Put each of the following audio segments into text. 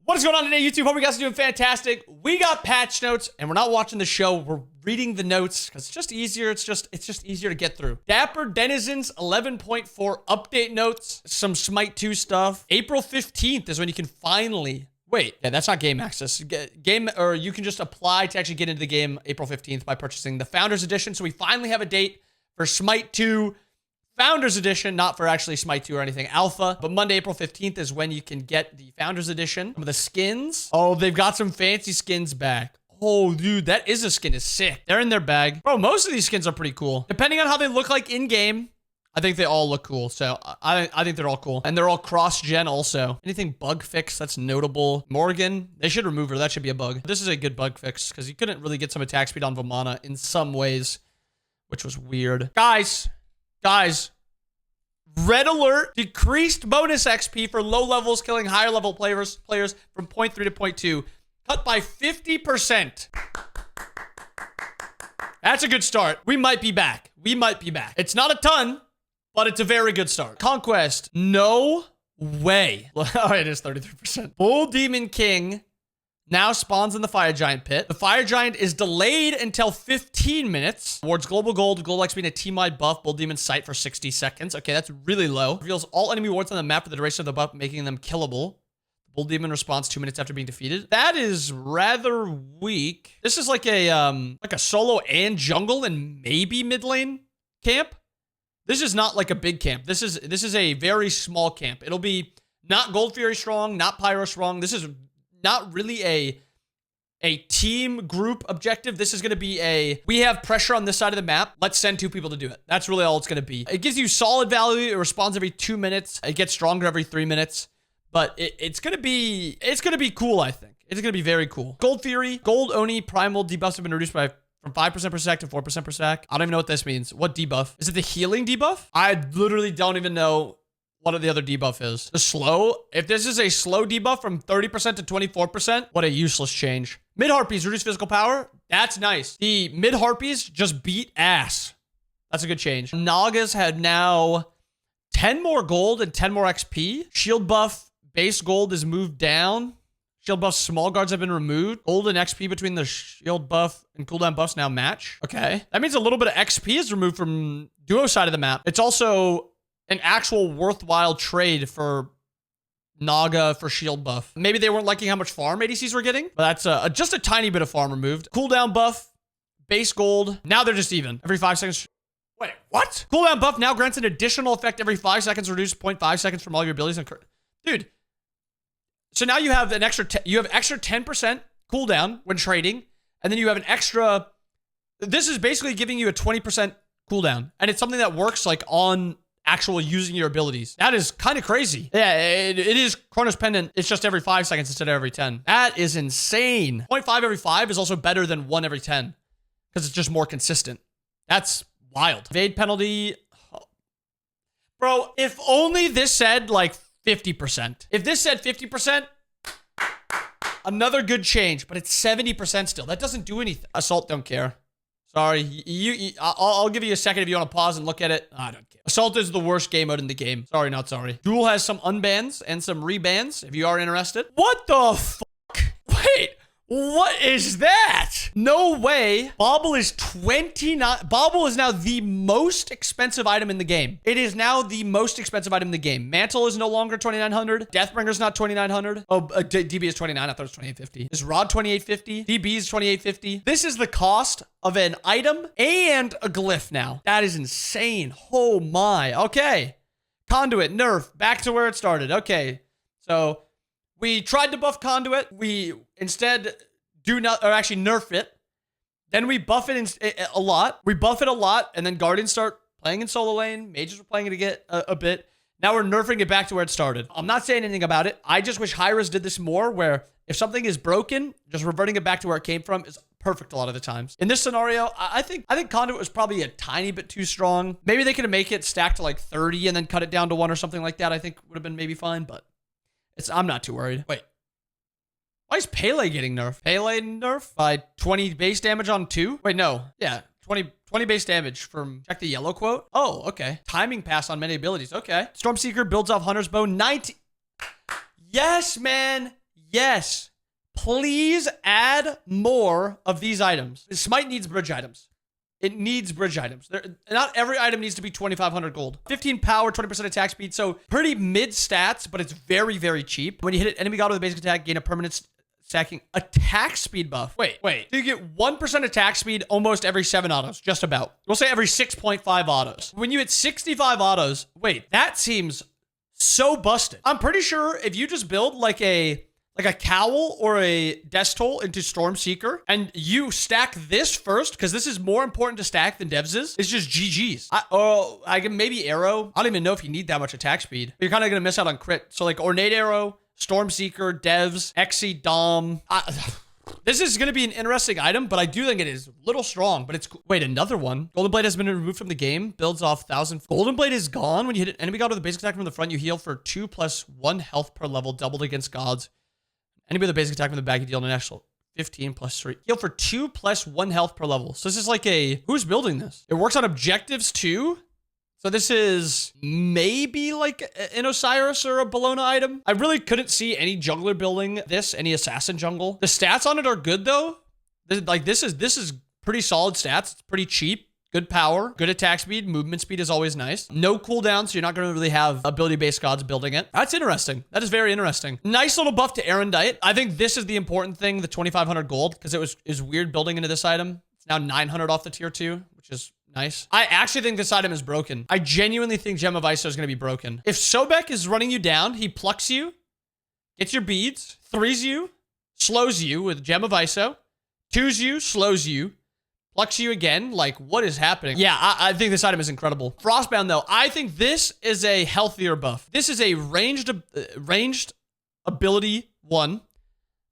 What is going on today, YouTube? Hope you guys are doing fantastic. We got patch notes, and we're not watching the show. We're reading the notes because it's just easier. It's just easier to get through. Dapper Denizens 11.4 update notes. Some Smite 2 stuff. April 15th is when you can finally... Wait, yeah, that's not game access. You can just apply to actually get into the game April 15th by purchasing the Founders Edition. So we finally have a date for Smite 2 Founders Edition, not for actually Smite 2 or anything alpha, but Monday, April 15th is when you can get the Founders Edition. Some of the skins. Oh, they've got some fancy skins back. Oh, dude, that is a skin is sick. They're in their bag. Bro, most of these skins are pretty cool. Depending on how they look like in-game, I think they all look cool. So I think they're all cool. And they're all cross-gen also. Anything bug fix that's notable? Morgan, they should remove her. That should be a bug. This is a good bug fix because you couldn't really get some attack speed on Vamana in some ways, which was weird. Guys, red alert, decreased bonus XP for low levels killing higher level players from 0.3 to 0.2, cut by 50%. That's a good start. We might be back. It's not a ton, but it's a very good start. Conquest, no way. Oh, it is 33%. Bull Demon King now spawns in the Fire Giant pit. The Fire Giant is delayed until 15 minutes. Awards global gold, global XP, and a team-wide buff. Bull Demon sight for 60 seconds. Okay, that's really low. Reveals all enemy wards on the map for the duration of the buff, making them killable. Bull Demon responds 2 minutes after being defeated. That is rather weak. This is like a solo and jungle and maybe mid lane camp. This is not like a big camp. This is a very small camp. It'll be not Gold Fury strong, not Pyro strong. This is not really a team group objective. This is going to be we have pressure on this side of the map. Let's send 2 people to do it. That's really all it's going to be. It gives you solid value. It responds every 2 minutes. It gets stronger every 3 minutes. But it's going to be cool, I think. It's going to be very cool. Gold Fury, Gold Oni, Primal debuffs have been reduced from 5% per sec to 4% per sec. I don't even know what this means. What debuff? Is it the healing debuff? I literally don't even know what the other debuff is. The slow? If this is a slow debuff from 30% to 24%, what a useless change. Mid Harpies reduce physical power. That's nice. The mid Harpies just beat ass. That's a good change. Nagas had now 10 more gold and 10 more XP. Shield buff, base gold is moved down. Shield buff, small guards have been removed. Gold and XP between the shield buff and cooldown buffs now match. Okay. That means a little bit of XP is removed from duo side of the map. It's also an actual worthwhile trade for Naga for shield buff. Maybe they weren't liking how much farm ADCs were getting, but that's just a tiny bit of farm removed. Cooldown buff, base gold. Now they're just even. Every 5 seconds. Wait, what? Cooldown buff now grants an additional effect every 5 seconds, reduce 0.5 seconds from all your abilities. Dude. So now you have an extra, you have extra 10% cooldown when trading, and then you have an extra, this is basically giving you a 20% cooldown, and it's something that works like on actual using your abilities. That is kind of crazy. Yeah, it is Chronos Pendant. It's just every 5 seconds instead of every 10. That is insane. 0.5 every 5 is also better than 1 every 10 because it's just more consistent. That's wild. Evade penalty. Oh. Bro, if only this said like 50%. If this said 50%, another good change, but it's 70% still. That doesn't do anything. Assault don't care. Sorry, I'll give you a second if you want to pause and look at it. I don't care. Assault is the worst game mode in the game. Sorry, not sorry. Duel has some unbans and some rebans if you are interested. What the fuck? Wait, what is that? No way. Bauble is 29. Bauble is now the most expensive item in the game. It is now the most expensive item in the game. Mantle is no longer 2,900. Deathbringer's not 2,900. Oh, DB is 29. I thought it was 2,850. Is Rod 2,850? DB is 2,850. This is the cost of an item and a glyph now. That is insane. Oh my. Okay. Conduit, nerf, back to where it started. Okay. So we tried to buff Conduit. We instead actually nerf it. Then we buff it a lot. We buff it a lot, and then Guardians start playing in solo lane. Mages were playing it a bit. Now we're nerfing it back to where it started. I'm not saying anything about it. I just wish Hyras did this more, where if something is broken, just reverting it back to where it came from is perfect a lot of the times. In this scenario, I think Conduit was probably a tiny bit too strong. Maybe they could make it stack to like 30 and then cut it down to 1 or something like that. I think would have been maybe fine, but I'm not too worried. Wait. Why is Pele getting nerfed? Pele nerfed by 20 base damage on 2? Wait, no. Yeah, 20 base damage from, check the yellow quote. Oh, okay. Timing pass on many abilities. Okay. Stormseeker builds off Hunter's Bow. 19. Yes, man. Yes. Please add more of these items. Smite needs bridge items. It needs bridge items. Not every item needs to be 2,500 gold. 15 power, 20% attack speed. So pretty mid stats, but it's very, very cheap. When you hit an enemy god with a basic attack, gain a permanent stacking attack speed buff. Wait. So you get 1% attack speed almost every 7 autos. Just about. We'll say every 6.5 autos. When you hit 65 autos, wait, that seems so busted. I'm pretty sure if you just build like a cowl or a death toll into Stormseeker, and you stack this first, because this is more important to stack than Devs is, it's just GG's. I can maybe Arrow. I don't even know if you need that much attack speed. You're kind of going to miss out on crit. So like Ornate Arrow, Stormseeker, Devs, Exi, Dom. This is going to be an interesting item, but I do think it is a little strong, but it's... Wait, another one? Golden Blade has been removed from the game. Builds off 1,000... Golden Blade is gone. When you hit an enemy god with a basic attack from the front, you heal for 2+1 health per level, doubled against gods. Anybody with a basic attack from the back, you deal an extra 15 plus 3. Heal for 2+1 health per level. So this is like a... Who's building this? It works on objectives too? So this is maybe like an Osiris or a Bologna item. I really couldn't see any jungler building this, any assassin jungle. The stats on it are good though. This is pretty solid stats. It's pretty cheap. Good power, good attack speed, movement speed is always nice. No cooldown, so you're not going to really have ability-based gods building it. That's interesting. That is very interesting. Nice little buff to Erendite. I think this is the important thing, the 2,500 gold, because it is weird building into this item. It's now 900 off the tier 2, which is nice. I actually think this item is broken. I genuinely think Gem of Iso is going to be broken. If Sobek is running you down, he plucks you, gets your beads, 3s you, slows you with Gem of Iso, 2s you, slows you, plucks you again. Like, what is happening? Yeah, I think this item is incredible. Frostbound, though, I think this is a healthier buff. This is a ranged ability 1.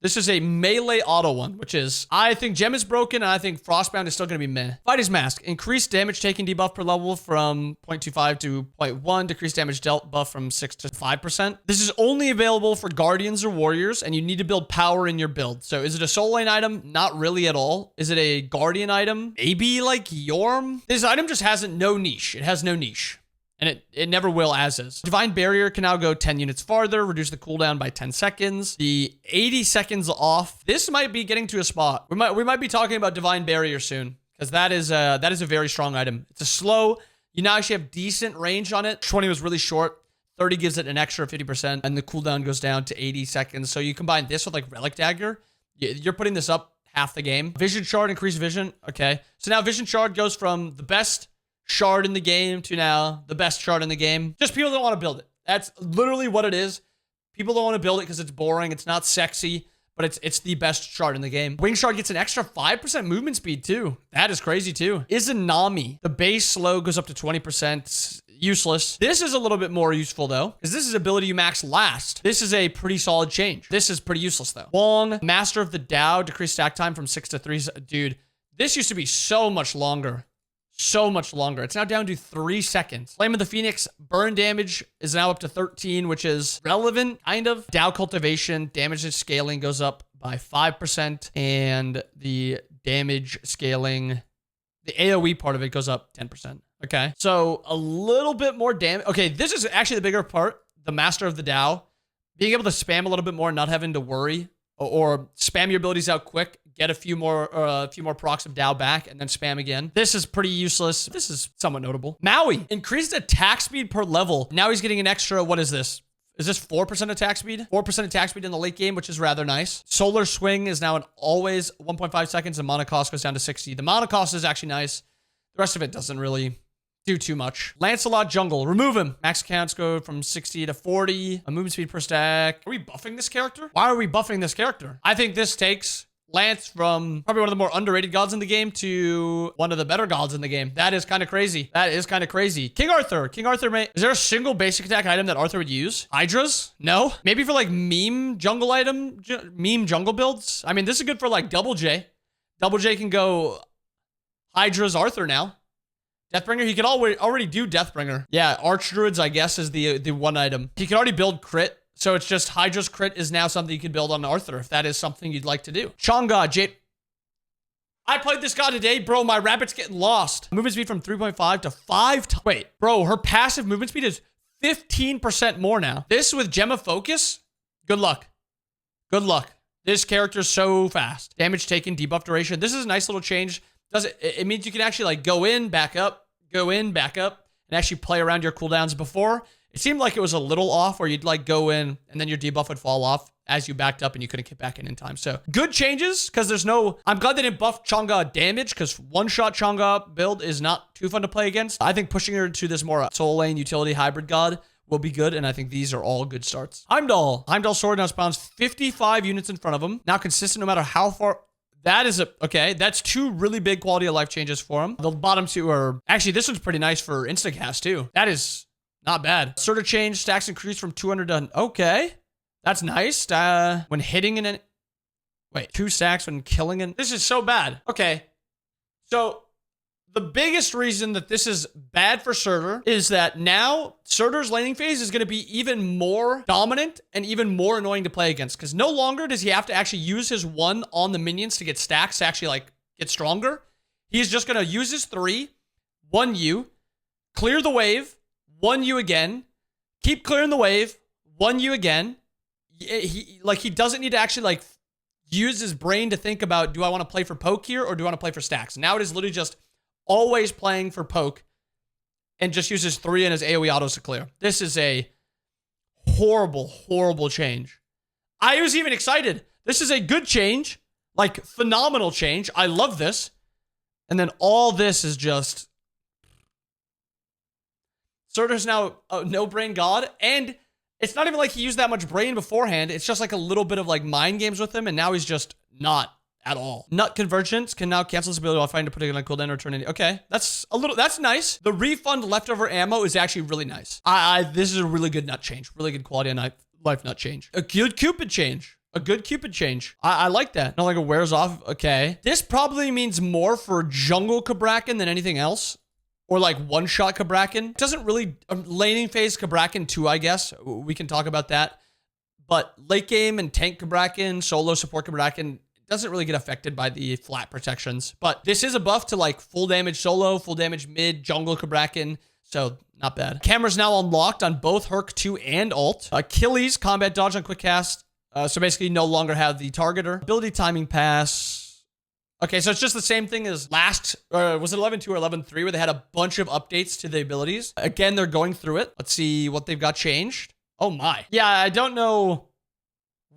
This is a melee auto 1, which is, I think Gem is broken, and I think Frostbound is still going to be meh. Fighter's Mask. Increased damage taking debuff per level from 0.25 to 0.1. Decreased damage dealt buff from 6 to 5%. This is only available for Guardians or Warriors, and you need to build power in your build. So is it a soul lane item? Not really at all. Is it a Guardian item? Maybe like Yorm? This item just has no niche. It has no niche. And it never will as is. Divine Barrier can now go 10 units farther, reduce the cooldown by 10 seconds. The 80 seconds off. This might be getting to a spot. We might be talking about Divine Barrier soon, because that is a very strong item. It's a slow. You now actually have decent range on it. 20 was really short. 30 gives it an extra 50%, and the cooldown goes down to 80 seconds. So you combine this with like Relic Dagger, you're putting this up half the game. Vision Shard, increased vision. Okay. So now Vision Shard goes from the best shard in the game to now the best shard in the game. Just people don't want to build it. That's literally what it is. People don't want to build it because it's boring. It's not sexy, but it's the best shard in the game. Wing Shard gets an extra 5% movement speed too. That is crazy too. Izanami. The base slow goes up to 20%. Useless. This is a little bit more useful though, because this is ability you max last. This is a pretty solid change. This is pretty useless though. Wong, Master of the Dao, decreased stack time from 6 to 3. Dude, this used to be so much longer. So much longer. It's now down to 3 seconds. Flame of the Phoenix, burn damage is now up to 13, which is relevant, kind of. Dao Cultivation, damage and scaling goes up by 5%, and the damage scaling, the AoE part of it goes up 10%. Okay, so a little bit more damage. Okay, this is actually the bigger part, the Master of the Dao. Being able to spam a little bit more, not having to worry, or spam your abilities out quick, get a few more procs of Dao back, and then spam again. This is pretty useless. This is somewhat notable. Maui, increased attack speed per level. Now he's getting an extra, what is this? Is this 4% attack speed? 4% attack speed in the late game, which is rather nice. Solar Swing is now an always 1.5 seconds, and mana cost goes down to 60. The mana cost is actually nice. The rest of it doesn't really do too much. Lancelot Jungle, remove him. Max counts go from 60 to 40. A movement speed per stack. Are we buffing this character? Why are we buffing this character? I think this takes Lance from probably one of the more underrated gods in the game to one of the better gods in the game. That is kind of crazy. That is kind of crazy. King Arthur. King Arthur, is there a single basic attack item that Arthur would use? Hydras? No. Maybe for like meme jungle item, meme jungle builds. I mean, this is good for like Double J. Double J can go Hydras Arthur now. Deathbringer, he could already do Deathbringer. Yeah, Archdruids, I guess, is the one item. He can already build crit. So it's just Hydra's crit is now something you can build on Arthur if that is something you'd like to do. Chang'e, Jade. I played this god today, bro. My rabbit's getting lost. Movement speed from 3.5 to 5. Wait, bro, her passive movement speed is 15% more now. This with Gem of Focus, good luck. Good luck. This character's so fast. Damage taken, debuff duration. This is a nice little change. It means you can actually like go in, back up, go in, back up, and actually play around your cooldowns. Before, it seemed like it was a little off where you'd like go in and then your debuff would fall off as you backed up and you couldn't get back in time. So good changes because there's no, I'm glad they didn't buff Chang'e damage because one-shot Chang'e build is not too fun to play against. I think pushing her to this more soul lane utility hybrid god will be good, and I think these are all good starts. Heimdall. Heimdall sword now spawns 55 units in front of him. Now consistent no matter how far. That is okay. That's 2 really big quality of life changes for him. The bottom 2 are, actually this one's pretty nice for instacast too. That is not bad. Sort of change, stacks increase from 200 to, okay. That's nice. When hitting in an, wait, 2 stacks when killing in, this is so bad. Okay. So the biggest reason that this is bad for Surtur is that now Surtur's laning phase is going to be even more dominant and even more annoying to play against because no longer does he have to actually use his 1 on the minions to get stacks to actually like get stronger. He's just going to use his 3, 1U, clear the wave, 1U again, keep clearing the wave, 1U again. He doesn't need to actually like use his brain to think about, do I want to play for poke here or do I want to play for stacks? Now it is literally just always playing for poke and just uses 3 and his AoE autos to clear. This is a horrible, horrible change. I was even excited. This is a good change, like phenomenal change. I love this. And then all this is just, Surtur's now a no-brain god, and it's not even like he used that much brain beforehand. It's just like a little bit of like mind games with him, and now he's just not at all. Nut Convergence can now cancel this ability while fighting to put it on a cooldown or turn in. Okay, that's nice. The refund leftover ammo is actually really nice. This is a really good nut change. Really good quality of life nut change. A good Cupid change. A good Cupid change. I like that. Not like it wears off. Okay. This probably means more for jungle Kabrakan than anything else. Or like one-shot Kabrakan. It doesn't really, laning phase Kabrakan too, I guess. We can talk about that. But late game and tank Kabrakan, solo support Kabrakan, doesn't really get affected by the flat protections. But this is a buff to like full damage solo, full damage mid, jungle Kabrakan. So not bad. Camera's now unlocked on both Herc 2 and ult. Achilles, combat dodge on quick cast. So basically no longer have the targeter. Ability timing pass. Okay, so it's just the same thing as last, was it 11.2 or 11.3 where they had a bunch of updates to the abilities. Again, they're going through it. Let's see what they've got changed. Oh my. Yeah, I don't know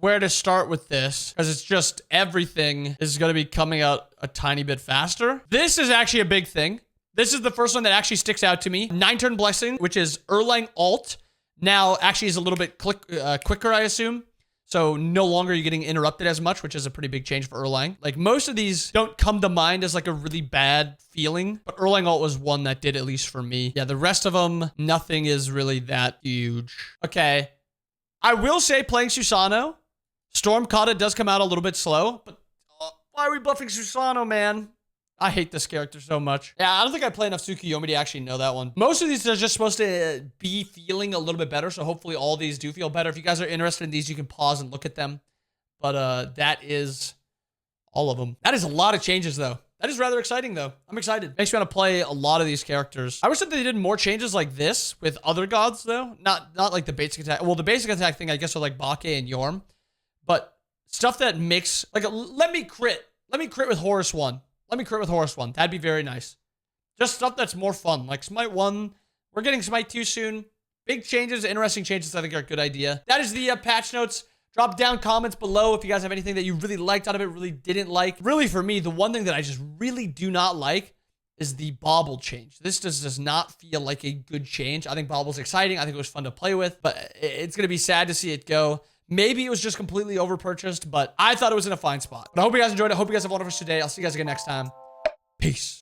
where to start with this because it's just everything is going to be coming out a tiny bit faster. This is actually a big thing. This is the first one that actually sticks out to me. 9-turn blessing, which is Erlang ult, now actually is a little bit quicker, I assume. So no longer are you getting interrupted as much, which is a pretty big change for Erlang. Like most of these don't come to mind as like a really bad feeling, but Erlang ult was one that did, at least for me. Yeah, the rest of them, nothing is really that huge. Okay. I will say playing Susano, Storm Kata does come out a little bit slow, but why are we buffing Susano, man? I hate this character so much. Yeah, I don't think I play enough Tsukuyomi to actually know that one. Most of these are just supposed to be feeling a little bit better, so hopefully all these do feel better. If you guys are interested in these, you can pause and look at them. But that is all of them. That is a lot of changes, though. That is rather exciting, though. I'm excited. Makes me want to play a lot of these characters. I wish that they did more changes like this with other gods, though. Not like the basic attack. Well, the basic attack thing, I guess, are like Bake and Yorm. But stuff that makes, like, let me crit. Let me crit with Horus 1. Let me crit with Horus 1. That'd be very nice. Just stuff that's more fun. Like Smite 1. We're getting Smite 2 soon. Big changes, interesting changes, I think are a good idea. That is the patch notes. Drop down comments below if you guys have anything that you really liked out of it, really didn't like. Really, for me, the one thing that I just really do not like is the bauble change. This just does not feel like a good change. I think bauble's exciting. I think it was fun to play with, but it's going to be sad to see it go. Maybe it was just completely overpurchased, but I thought it was in a fine spot. But I hope you guys enjoyed it. I hope you guys have a wonderful day. I'll see you guys again next time. Peace.